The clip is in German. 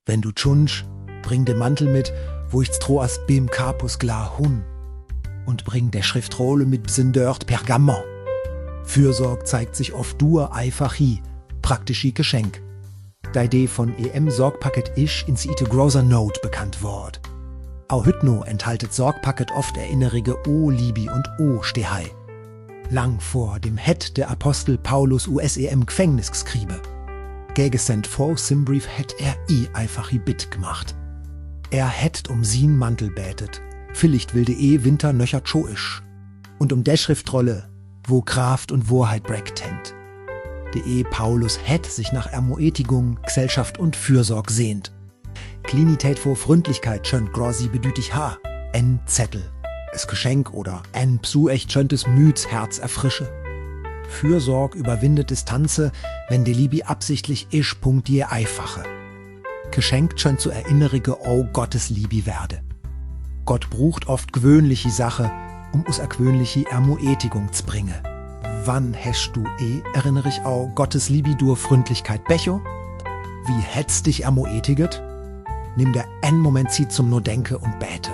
Wenn du tschunsch, bring den Mantel mit, wo ich's troas bim Capus glar hun. Und bring der Schriftrolle mit bsindört Pergament. Fürsorg zeigt sich oft dur einfach hi, praktisch hi Geschenk. Die Idee von EM-Sorgpaket isch ins ite großer Note bekannt word. Auch hütno enthaltet Sorgpaket oft erinnerige O Libi und O Stehei. Lang vor dem Het der Apostel Paulus USEM Gefängnis geschrieben. Gegesend vor Simbrief hätt er einfach hi Bit gemacht. Er hätt sin Mantel betet, vielleicht wilde Winter nöcher isch. Und der Schriftrolle, wo Kraft und Wahrheit breckt hent. Paulus hätt sich nach Ermoetigung, Gesellschaft und Fürsorg sehnt. Klinität vor Freundlichkeit schönt grossi bedütig ha, en Zettel, es Geschenk oder en Psu echt schöntes Müds Herz erfrische. Fürsorg überwindet Distanze, wenn de Libi absichtlich isch Punkt je Eifache. Geschenkt schönt zu erinnerige o Gottes Libi werde. Gott brucht oft gewöhnliche Sache, us ergewöhnliche Ermoetigung zu bringen. Wann häsch du erinnere ich au Gottes Libi dur Freundlichkeit Becho? Wie hätt's dich ermoetiget? Nimm der Moment Zeit zum nur Denke und Bäte.